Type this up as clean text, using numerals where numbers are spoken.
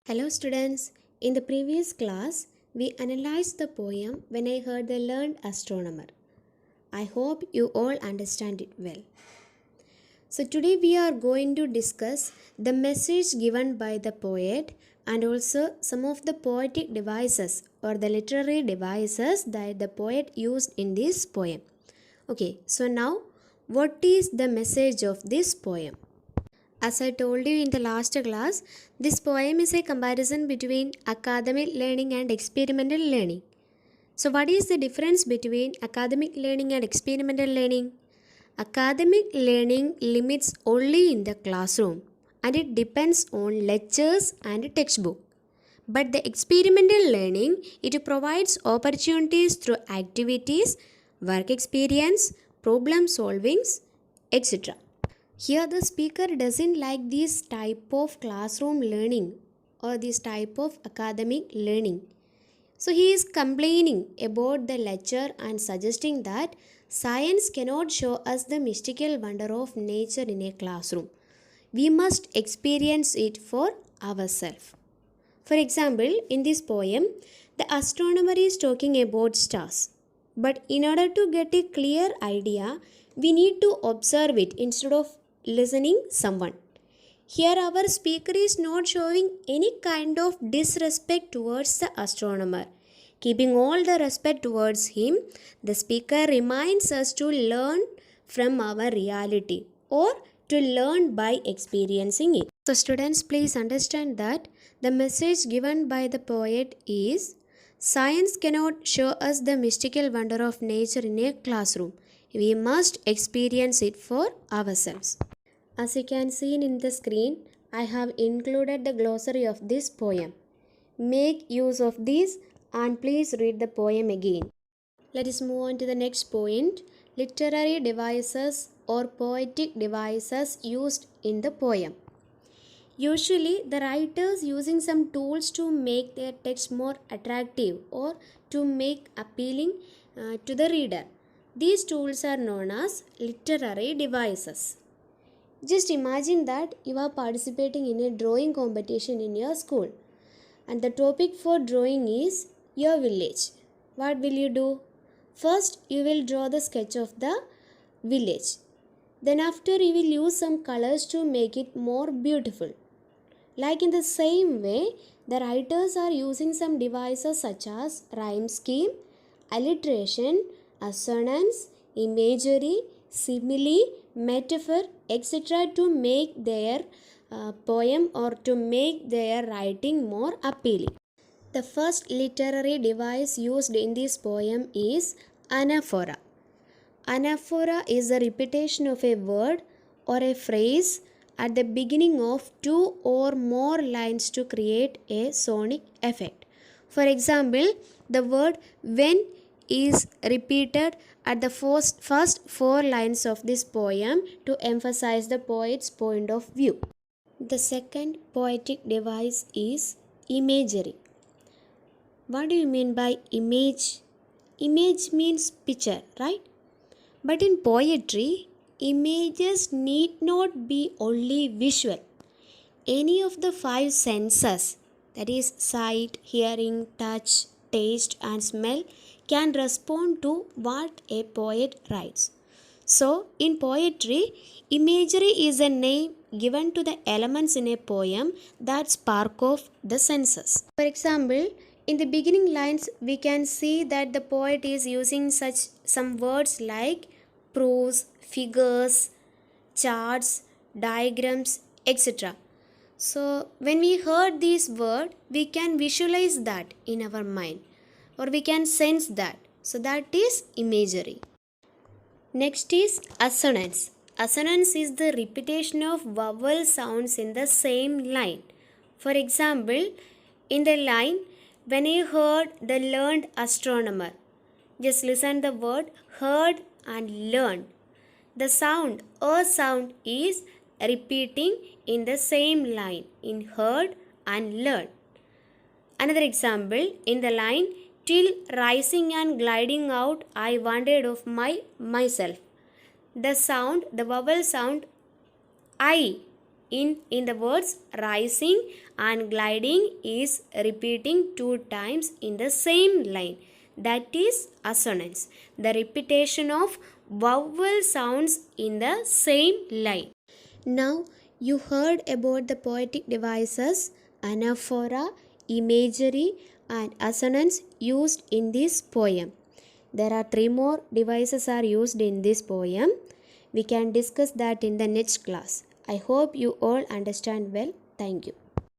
Hello students, in the previous class we analyzed the poem When I Heard the Learned Astronomer. I hope you all understand it well. So today we are going to discuss the message given by the poet and also some of the poetic devices or the literary devices that the poet used in this poem. Okay, so now what is the message of this poem? As I told you in the last class, this poem is a comparison between academic learning and experimental learning. So, what is the difference between academic learning and experimental learning? Academic learning limits only in the classroom and it depends on lectures and textbook. But the experimental learning, it provides opportunities through activities, work experience, problem solvings, etc. Here the speaker doesn't like this type of classroom learning or this type of academic learning. So he is complaining about the lecture and suggesting that science cannot show us the mystical wonder of nature in a classroom. We must experience it for ourselves. For example, in this poem, the astronomer is talking about stars. But in order to get a clear idea, we need to observe it instead of listening someone. Here our speaker is not showing any kind of disrespect towards the astronomer. Keeping all the respect towards him, the speaker reminds us to learn from our reality or to learn by experiencing it. So students, please understand that the message given by the poet is science cannot show us the mystical wonder of nature in a classroom. We must experience it for ourselves. As you can see in the screen, I have included the glossary of this poem. Make use of this and please read the poem again. Let us move on to the next point. Literary devices or poetic devices used in the poem. Usually, the writers using some tools to make their text more attractive or to make appealing to the reader. These tools are known as literary devices. Just imagine that you are participating in a drawing competition in your school and the topic for drawing is your village. What will you do? First, you will draw the sketch of the village. Then after you will use some colors to make it more beautiful. Like in the same way, the writers are using some devices such as rhyme scheme, alliteration, assonance, imagery, simile, metaphor, etc. to make their poem or to make their writing more appealing. The first literary device used in this poem is anaphora. Anaphora is a repetition of a word or a phrase at the beginning of two or more lines to create a sonic effect. For example, the word when is repeated at the first four lines of this poem to emphasize the poet's point of view. The second poetic device is imagery. What do you mean by image? Image means picture, right? But in poetry, images need not be only visual. Any of the five senses, that is sight, hearing, touch, taste, and smell, can respond to what a poet writes. So, in poetry, imagery is a name given to the elements in a poem that spark off the senses. For example, in the beginning lines, we can see that the poet is using such some words like prose, figures, charts, diagrams, etc. So, when we heard this word, we can visualize that in our mind or we can sense that. So, that is imagery. Next is assonance. Assonance is the repetition of vowel sounds in the same line. For example, in the line, when I heard the learned astronomer, just listen the word heard and learned. The sound, a sound is repeating in the same line in heard and learned. Another example, in the line, till rising and gliding out, I wondered of myself. The sound, the vowel sound I in the words rising and gliding is repeating two times in the same line. That is assonance, the repetition of vowel sounds in the same line. Now you heard about the poetic devices, anaphora, imagery, and assonance used in this poem. There are three more devices are used in this poem. We can discuss that in the next class. I hope you all understand well. Thank you.